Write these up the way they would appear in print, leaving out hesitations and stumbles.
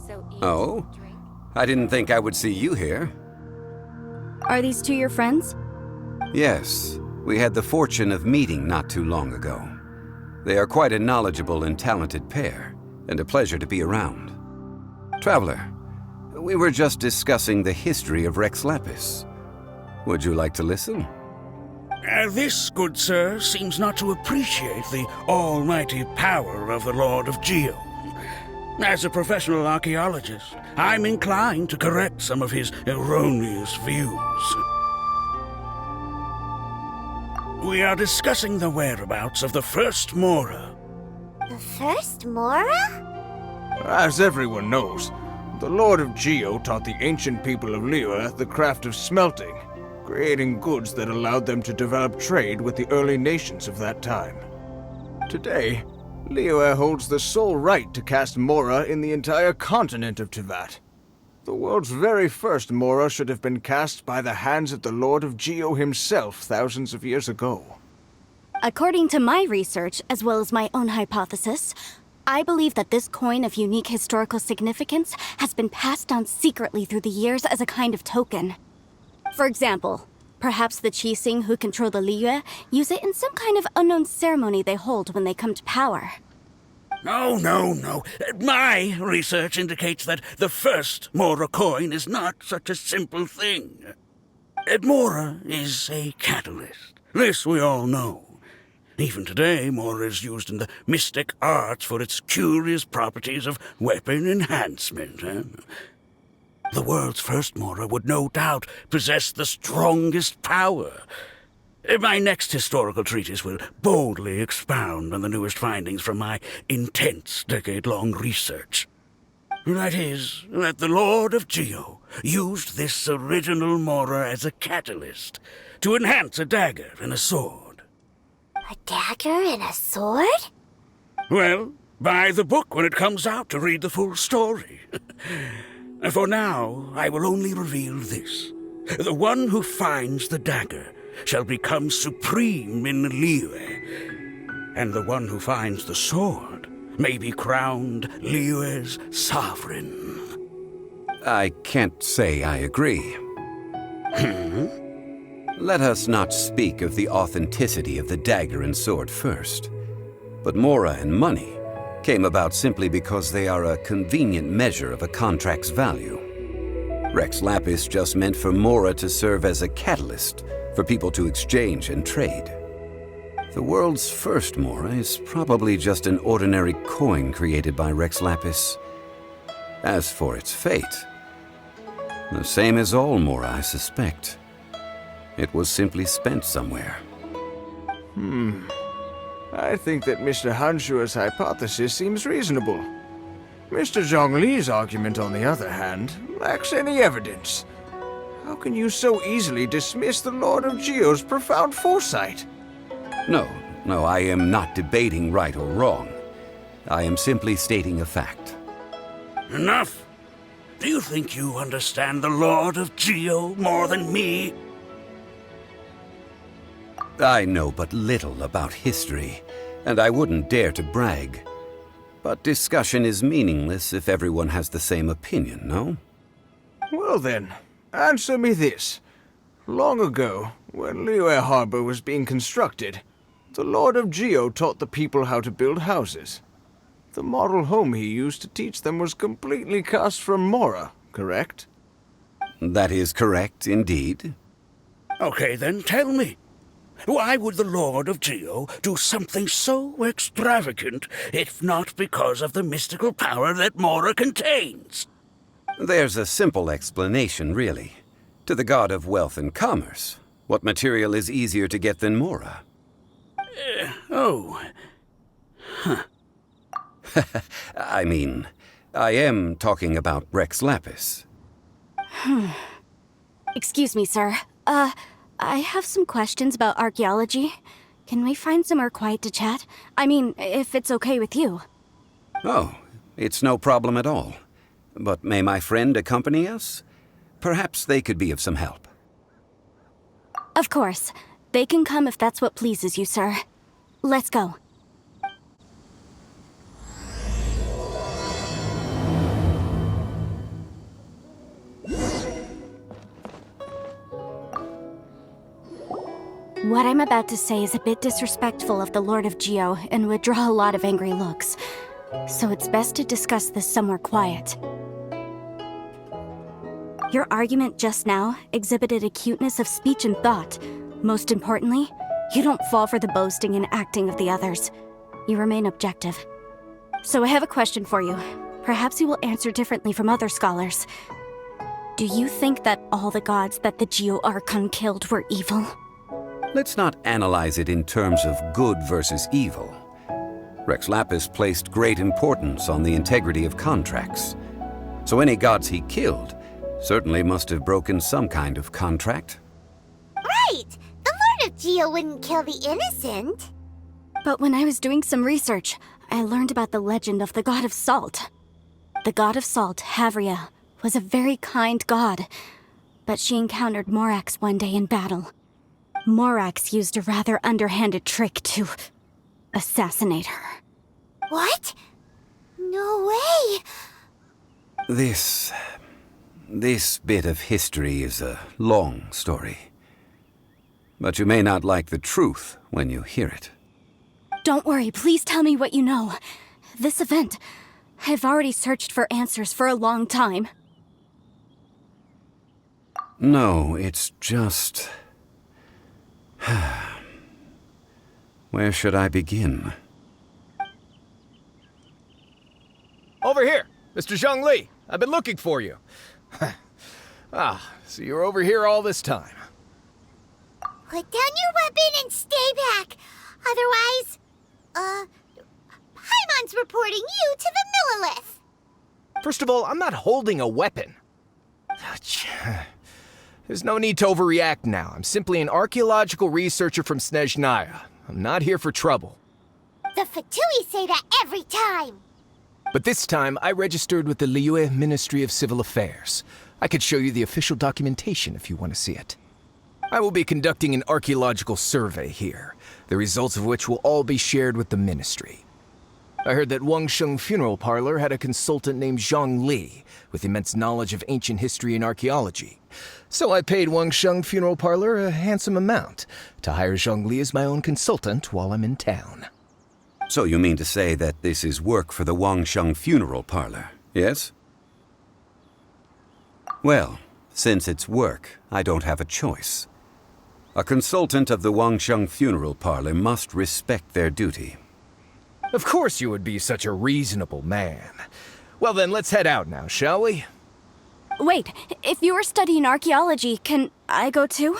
So eat, Oh? drink. I didn't think I would see you here. Are these two your friends? Yes, we had the fortune of meeting not too long ago. They are quite a knowledgeable and talented pair, and a pleasure to be around. Traveler, we were just discussing the history of Rex Lapis. Would you like to listen? This, good sir, seems not to appreciate the almighty power of the Lord of Geo. As a professional archaeologist, I'm inclined to correct some of his erroneous views. We are discussing the whereabouts of the first Mora. The first Mora? As everyone knows, the Lord of Geo taught the ancient people of Yore the craft of smelting, creating goods that allowed them to develop trade with the early nations of that time. Today, Yore holds the sole right to cast Mora in the entire continent of Teyvat. The world's very first Mora should have been cast by the hands of the Lord of Geo himself thousands of years ago. According to my research, as well as my own hypothesis, I believe that this coin of unique historical significance has been passed down secretly through the years as a kind of token. For example, perhaps the Qixing who control the Liyue use it in some kind of unknown ceremony they hold when they come to power. No. My research indicates that the first Mora coin is not such a simple thing. Mora is a catalyst. This we all know. Even today, Mora is used in the mystic arts for its curious properties of weapon enhancement. The world's first Mora would no doubt possess the strongest power. My next historical treatise will boldly expound on the newest findings from my intense decade-long research. That is, that the Lord of Geo used this original Mora as a catalyst to enhance a dagger and a sword. A dagger and a sword? Well, buy the book when it comes out to read the full story. For now, I will only reveal this. The one who finds the dagger shall become supreme in Liyue, and the one who finds the sword may be crowned Liyue's sovereign. I can't say I agree. Let us not speak of the authenticity of the dagger and sword first. But Mora and money came about simply because they are a convenient measure of a contract's value. Rex Lapis just meant for Mora to serve as a catalyst for people to exchange and trade. The world's first Mora is probably just an ordinary coin created by Rex Lapis. As for its fate, the same as all Mora, I suspect. It was simply spent somewhere. I think that Mr. Hanshua's hypothesis seems reasonable. Mr. Zhongli's argument, on the other hand, lacks any evidence. How can you so easily dismiss the Lord of Geo's profound foresight? No, I am not debating right or wrong. I am simply stating a fact. Enough! Do you think you understand the Lord of Geo more than me? I know but little about history, and I wouldn't dare to brag. But discussion is meaningless if everyone has the same opinion, no? Well then, answer me this. Long ago, when Liyue Harbor was being constructed, the Lord of Geo taught the people how to build houses. The model home he used to teach them was completely cast from Mora, correct? That is correct, indeed. Okay, then tell me. Why would the Lord of Geo do something so extravagant if not because of the mystical power that Mora contains? There's a simple explanation, really. To the god of wealth and commerce, what material is easier to get than Mora? I mean, I am talking about Rex Lapis. Excuse me, sir. I have some questions about archaeology. Can we find somewhere quiet to chat? I mean, if it's okay with you. Oh, it's no problem at all. But may my friend accompany us? Perhaps they could be of some help. Of course. They can come if that's what pleases you, sir. Let's go. What I'm about to say is a bit disrespectful of the Lord of Geo and would draw a lot of angry looks. So it's best to discuss this somewhere quiet. Your argument just now exhibited acuteness of speech and thought. Most importantly, you don't fall for the boasting and acting of the others. You remain objective. So I have a question for you. Perhaps you will answer differently from other scholars. Do you think that all the gods that the Geo Archon killed were evil? Let's not analyze it in terms of good versus evil. Rex Lapis placed great importance on the integrity of contracts. So any gods he killed certainly must have broken some kind of contract. Right! The Lord of Geo wouldn't kill the innocent. But when I was doing some research, I learned about the legend of the god of salt. The god of salt, Havria, was a very kind god, but she encountered Morax one day in battle. Morax used a rather underhanded trick to assassinate her. What? No way! This bit of history is a long story. But you may not like the truth when you hear it. Don't worry, please tell me what you know. This event, I've already searched for answers for a long time. No, it's just... Where should I begin? Over here! Mr. Zhongli! I've been looking for you. So you're over here all this time. Put down your weapon and stay back. Otherwise, Paimon's reporting you to the Millilith. First of all, I'm not holding a weapon. There's no need to overreact now. I'm simply an archaeological researcher from Snezhnaya. I'm not here for trouble. The Fatui say that every time. But this time, I registered with the Liyue Ministry of Civil Affairs. I could show you the official documentation if you want to see it. I will be conducting an archaeological survey here, the results of which will all be shared with the ministry. I heard that Wangsheng Funeral Parlor had a consultant named Zhang Li, with immense knowledge of ancient history and archaeology. So I paid Wangsheng Funeral Parlor a handsome amount to hire Zhang Li as my own consultant while I'm in town. So you mean to say that this is work for the Wangsheng Funeral Parlor, yes? Well, since it's work, I don't have a choice. A consultant of the Wangsheng Funeral Parlor must respect their duty. Of course you would be such a reasonable man. Well then, let's head out now, shall we? Wait, if you are studying archaeology, can I go too?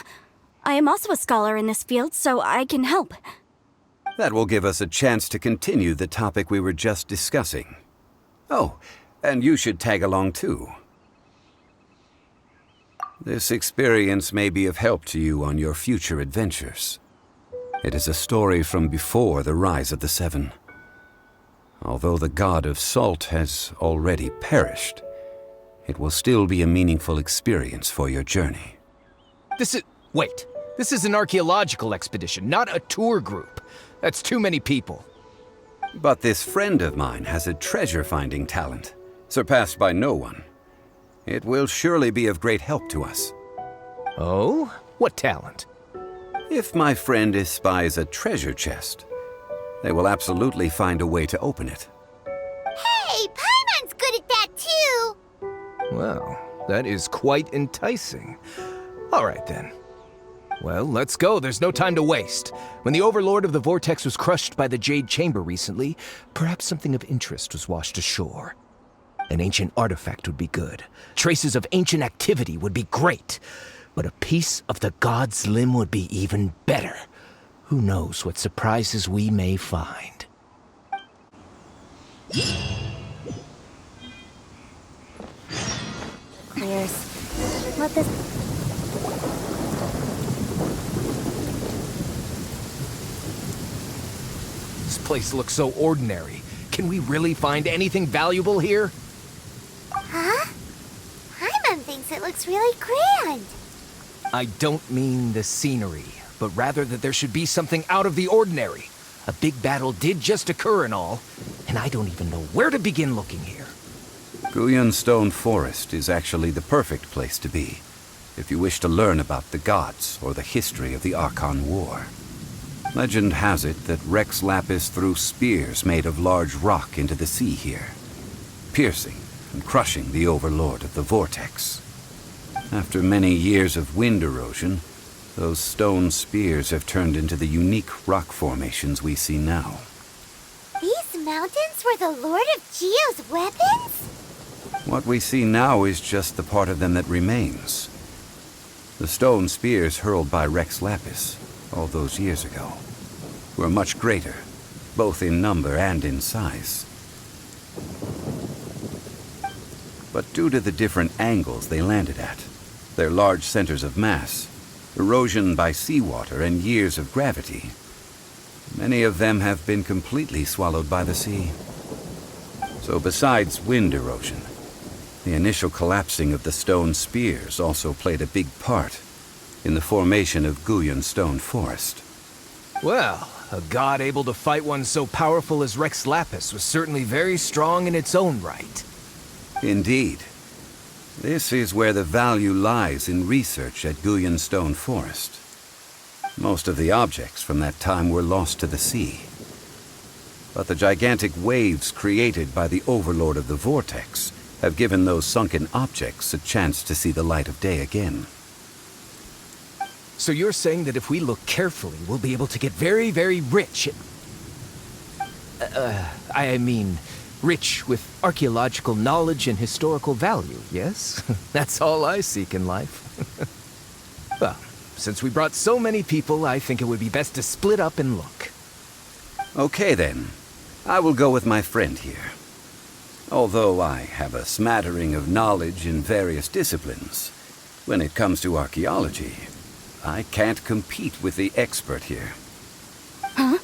I am also a scholar in this field, so I can help. That will give us a chance to continue the topic we were just discussing. Oh, and you should tag along too. This experience may be of help to you on your future adventures. It is a story from before the rise of the Seven. Although the god of salt has already perished, it will still be a meaningful experience for your journey. Wait. This is an archaeological expedition, not a tour group. That's too many people. But this friend of mine has a treasure-finding talent, surpassed by no one. It will surely be of great help to us. Oh? What talent? If my friend espies a treasure chest, they will absolutely find a way to open it. Hey, Paimon's good at that too. Well, that is quite enticing. All right then. Well, let's go. There's no time to waste. When the Overlord of the Vortex was crushed by the Jade Chamber recently, perhaps something of interest was washed ashore. An ancient artifact would be good. Traces of ancient activity would be great. But a piece of the god's limb would be even better. Who knows what surprises we may find. Clears. Let this... This place looks so ordinary. Can we really find anything valuable here? Huh? Paimon thinks it looks really grand. I don't mean the scenery, but rather that there should be something out of the ordinary. A big battle did just occur and all, and I don't even know where to begin looking here. Guyan Stone Forest is actually the perfect place to be. if you wish to learn about the gods or the history of the Archon War. Legend has it that Rex Lapis threw spears made of large rock into the sea here, piercing and crushing the overlord of the vortex. After many years of wind erosion, those stone spears have turned into the unique rock formations we see now. These mountains were the Lord of Geo's weapons? What we see now is just the part of them that remains. The stone spears hurled by Rex Lapis all those years ago were much greater, both in number and in size. But due to the different angles they landed at, their large centers of mass, erosion by seawater, and years of gravity, many of them have been completely swallowed by the sea. So besides wind erosion, the initial collapsing of the stone spears also played a big part in the formation of Guyan Stone Forest. Well, a god able to fight one so powerful as Rex Lapis was certainly very strong in its own right. Indeed. This is where the value lies in research at Guyan Stone Forest. Most of the objects from that time were lost to the sea. But the gigantic waves created by the overlord of the vortex have given those sunken objects a chance to see the light of day again. So you're saying that if we look carefully, we'll be able to get very, very rich I mean, rich with archaeological knowledge and historical value, yes? That's all I seek in life. Well, since we brought so many people, I think it would be best to split up and look. Okay then. I will go with my friend here. Although I have a smattering of knowledge in various disciplines, when it comes to archaeology, I can't compete with the expert here. Huh?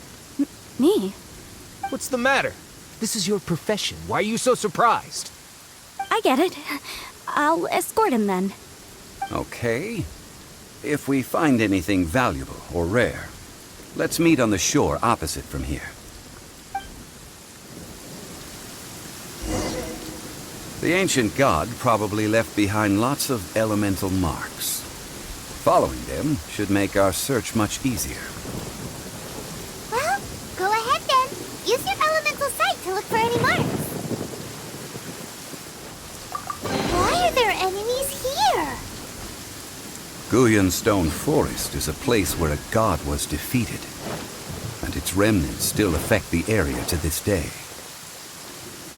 Me? What's the matter? This is your profession. Why are you so surprised? I get it. I'll escort him then. Okay. If we find anything valuable or rare, let's meet on the shore opposite from here. The ancient god probably left behind lots of elemental marks. Following them should make our search much easier. Well, go ahead then. Use your elemental sight to look for any marks. Why are there enemies here? Guyan Stone Forest is a place where a god was defeated, and its remnants still affect the area to this day.